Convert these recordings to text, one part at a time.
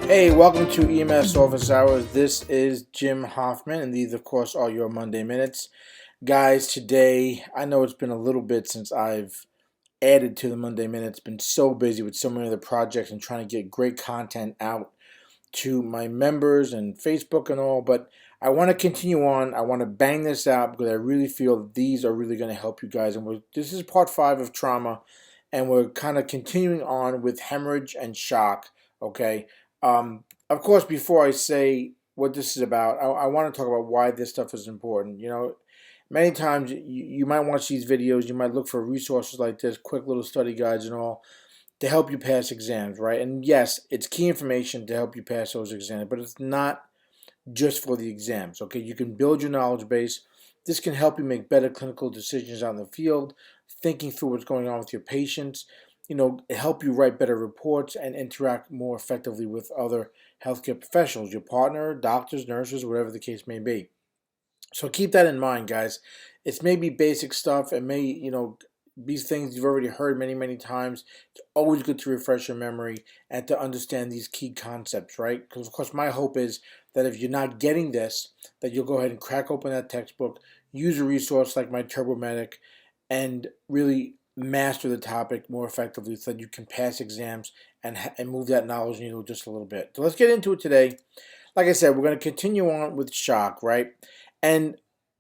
Hey, welcome to EMS Office Hours. This is Jim Hoffman, and these, of course, are your Monday Minutes. Guys, today, I know it's been a little bit since I've added to the Monday Minutes. Been so busy with so many other projects and trying to get great content out to my members and Facebook and all, but I want to continue on. I want to bang this out because I really feel that these are really going to help you guys. And this is part 5 of trauma, and we're kind of continuing on with hemorrhage and shock, okay? Of course, before I say what this is about, I want to talk about why this stuff is important. You know, many times you might watch these videos, you might look for resources like this, quick little study guides and all, to help you pass exams, right? And yes, it's key information to help you pass those exams, but it's not just for the exams, okay? You can build your knowledge base. This can help you make better clinical decisions out in the field, thinking through what's going on with your patients, help you write better reports and interact more effectively with other healthcare professionals, your partner, doctors, nurses, whatever the case may be. So keep that in mind, guys. It's maybe basic stuff. It may, be things you've already heard many, many times. It's always good to refresh your memory and to understand these key concepts, right? Because, of course, my hope is that if you're not getting this, that you'll go ahead and crack open that textbook, use a resource like my TurboMedic, and really master the topic more effectively so that you can pass exams and move that knowledge needle just a little bit. So let's get into it today. Like I said, we're going to continue on with shock, right? And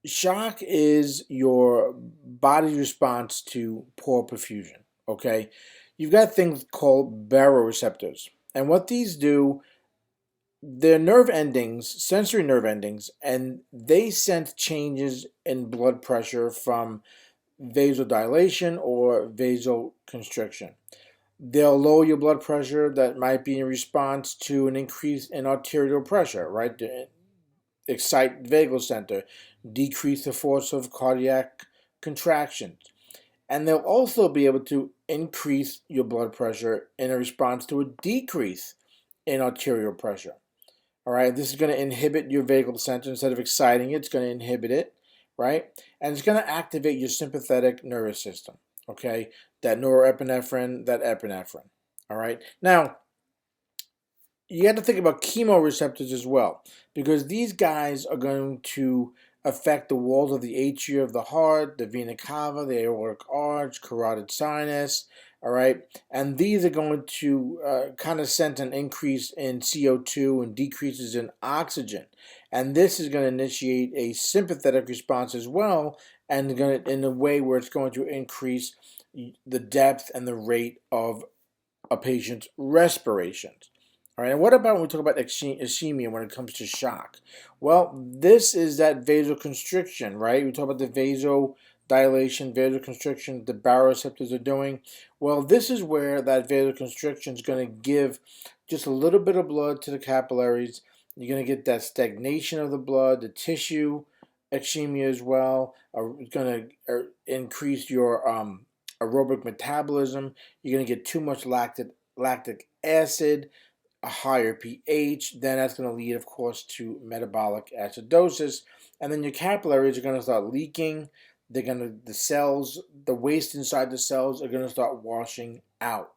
shock is your body's response to poor perfusion, okay? You've got things called baroreceptors. And what these do, they're nerve endings, sensory nerve endings, and they sense changes in blood pressure from vasodilation or vasoconstriction. They'll lower your blood pressure. That might be in response to an increase in arterial pressure, right? Excite vagal center, decrease the force of cardiac contractions. And they'll also be able to increase your blood pressure in a response to a decrease in arterial pressure. All right, this is going to inhibit your vagal center. Instead of exciting it, it's going to inhibit it, right? And it's going to activate your sympathetic nervous system, okay? That norepinephrine, that epinephrine, all right? Now, you have to think about chemoreceptors as well, because these guys are going to affect the walls of the atria of the heart, the vena cava, the aortic arch, carotid sinus, all right? And these are going to kind of sense an increase in CO2 and decreases in oxygen. And this is going to initiate a sympathetic response as well, and going to, in a way where it's going to increase the depth and the rate of a patient's respirations. All right, and what about when we talk about ischemia when it comes to shock? Well, this is that vasoconstriction, right? We talk about the vasodilation, vasoconstriction the baroreceptors are doing. Well, this is where that vasoconstriction is going to give just a little bit of blood to the capillaries. You're going to get that stagnation of the blood, the tissue ischemia as well. It's going to increase your aerobic metabolism. You're going to get too much lactic acid, a higher pH, then that's going to lead, of course, to metabolic acidosis, and then your capillaries are going to start leaking. The cells, the waste inside the cells are going to start washing out,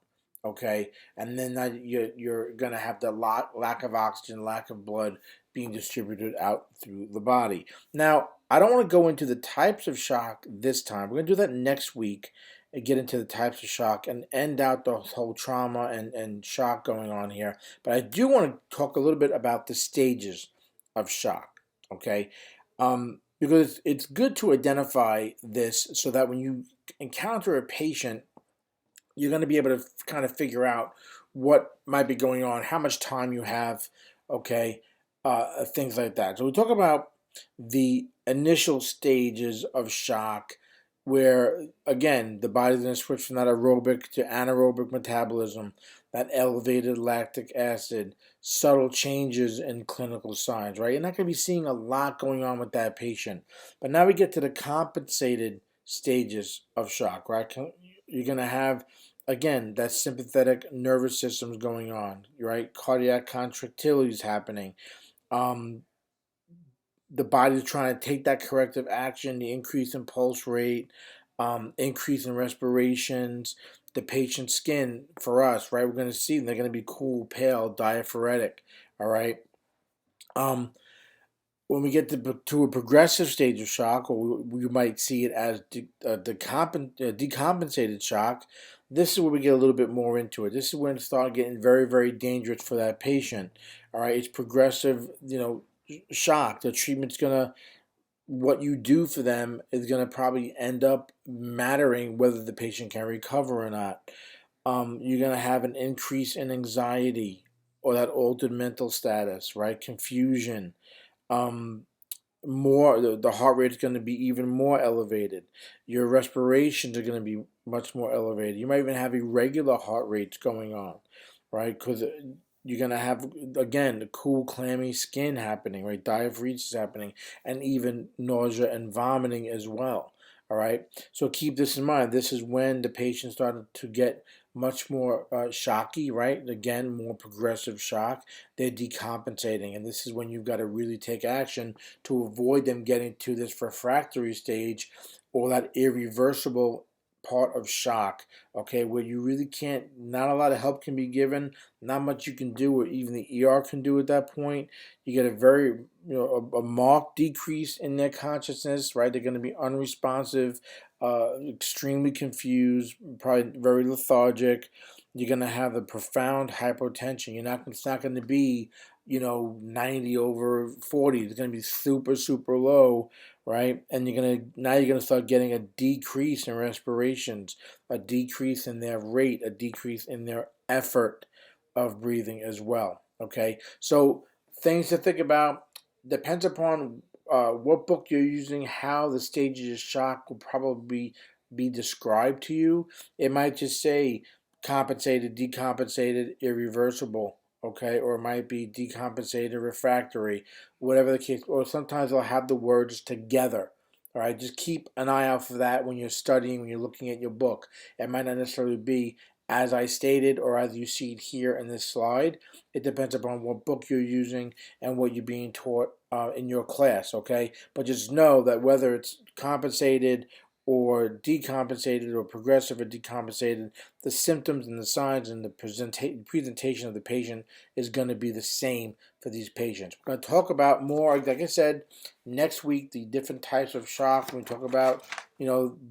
okay? And then you're going to have the lack of oxygen, lack of blood being distributed out through the body. Now, I don't want to go into the types of shock this time. We're going to do that next week and get into the types of shock and end out the whole trauma and shock going on here. But I do want to talk a little bit about the stages of shock, okay? Because it's good to identify this so that when you encounter a patient, you're going to be able to kind of figure out what might be going on, how much time you have, okay, things like that. So we talk about the initial stages of shock where, again, the body's going to switch from that aerobic to anaerobic metabolism, that elevated lactic acid, subtle changes in clinical signs, right? You're not going to be seeing a lot going on with that patient. But now we get to the compensated stages of shock, right? You're going to have, again, that sympathetic nervous system's going on, right? Cardiac contractility is happening. The body's trying to take that corrective action, the increase in pulse rate, increase in respirations, the patient's skin for us, right? We're going to see they're going to be cool, pale, diaphoretic, all right? Um, when we get to a progressive stage of shock, or we might see it as decompensated shock, this is where we get a little bit more into it. This is when it starts getting very, very dangerous for that patient. All right, it's progressive, shock. The treatment's gonna, what you do for them is gonna probably end up mattering whether the patient can recover or not. You're gonna have an increase in anxiety or that altered mental status, right? Confusion. Um, the heart rate is going to be even more elevated. Your respirations are going to be much more elevated. You might even have irregular heart rates going on, right? Because you're going to have, again, the cool, clammy skin happening, right? Diaphoresis happening, and even nausea and vomiting as well. All right. So keep this in mind. This is when the patient started to get much more shocky, right? Again, more progressive shock. They're decompensating, and this is when you've got to really take action to avoid them getting to this refractory stage or that irreversible part of shock, okay, where you really can't, not a lot of help can be given, not much you can do, or even the ER can do at that point. You get a very, a marked decrease in their consciousness, right? They're going to be unresponsive, extremely confused, probably very lethargic. You're going to have a profound hypotension. It's not going to be 90 over 40. It's going to be super, super low, right? And you're gonna start getting a decrease in respirations, a decrease in their rate, a decrease in their effort of breathing as well. Okay, so things to think about depends upon what book you're using, how the stages of shock will probably be described to you. It might just say compensated, decompensated, irreversible, okay, or it might be decompensated, refractory, whatever the case, or sometimes they'll have the words together. All right, just keep an eye out for that when you're studying, when you're looking at your book. It might not necessarily be as I stated or as you see it here in this slide. It depends upon what book you're using and what you're being taught in your class, okay? But just know that whether it's compensated or decompensated or progressive or decompensated, the symptoms and the signs and the presentation of the patient is going to be the same for these patients. We're going to talk about more, like I said, next week, the different types of shock. We talk about,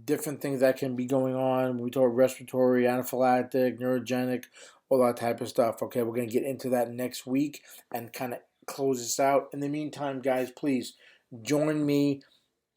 different things that can be going on. We talk respiratory, anaphylactic, neurogenic, all that type of stuff. Okay, we're going to get into that next week and kind of close this out. In the meantime, guys, please join me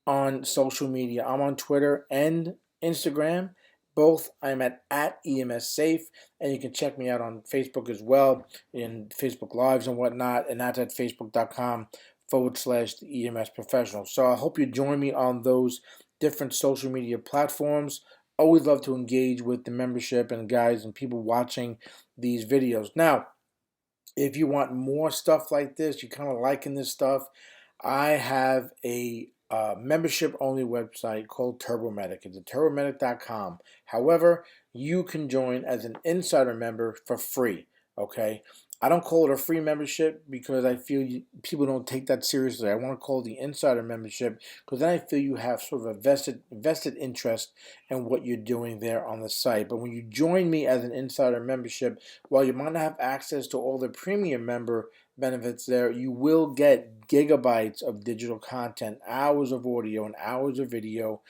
on social media. I'm on Twitter and Instagram. Both I'm at EMS Safe, and you can check me out on Facebook as well, in Facebook Lives and whatnot, and that's at facebook.com/the EMS Professional. So I hope you join me on those different social media platforms. Always love to engage with the membership and guys and people watching these videos. Now, if you want more stuff like this, you're kind of liking this stuff, I have a membership only website called TurboMedic. It's at turbomedic.com. However, you can join as an insider member for free. Okay, I don't call it a free membership because I feel people don't take that seriously. I want to call it the insider membership because then I feel you have sort of a vested interest in what you're doing there on the site. But when you join me as an insider membership, while you might not have access to all the premium member benefits there, you will get gigabytes of digital content, hours of audio and hours of video.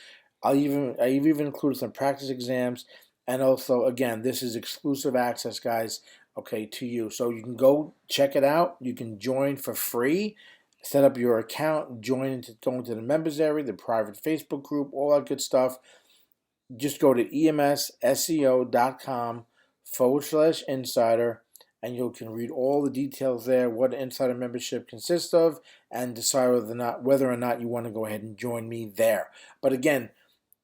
I've even included some practice exams, and also, again, this is exclusive access, guys, okay, to you. So you can go check it out. You can join for free, set up your account, go into the members area, the private Facebook group, all that good stuff. Just go to emsseo.com/insider, and you can read all the details there, what insider membership consists of, and decide whether or not you want to go ahead and join me there. But again,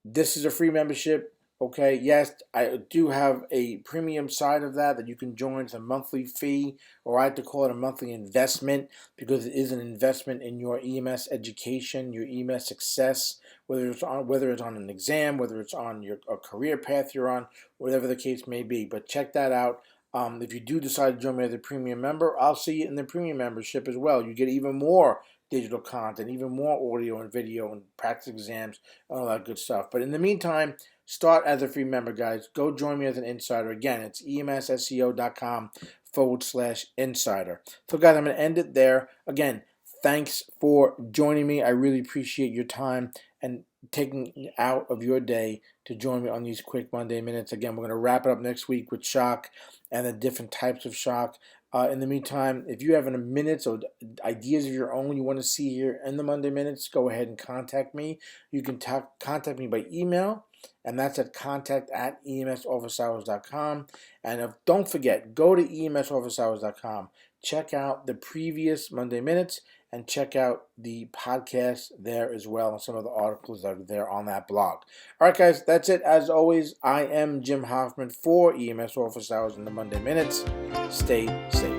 this is a free membership. Okay, yes, I do have a premium side of that you can join. It's a monthly fee, or I like to call it a monthly investment because it is an investment in your EMS education, your EMS success, whether it's on an exam, whether it's on a career path you're on, whatever the case may be. But check that out. If you do decide to join me as a premium member, I'll see you in the premium membership as well. You get even more digital content, even more audio and video and practice exams, all that good stuff. But in the meantime, start as a free member, guys. Go join me as an insider. Again, it's emsseo.com/insider. So, guys, I'm going to end it there. Again, thanks for joining me. I really appreciate your time and taking out of your day to join me on these quick Monday minutes. Again, we're going to wrap it up next week with shock and the different types of shock. In the meantime, if you have a minutes or ideas of your own you want to see here in the Monday Minutes, go ahead and contact me. You can contact me by email, and that's at contact@emsofficehours.com. And don't forget, go to emsofficehours.com. Check out the previous Monday Minutes and check out the podcast there as well and some of the articles that are there on that blog. All right, guys, that's it. As always, I am Jim Hoffman for EMS Office Hours in the Monday Minutes. Stay safe.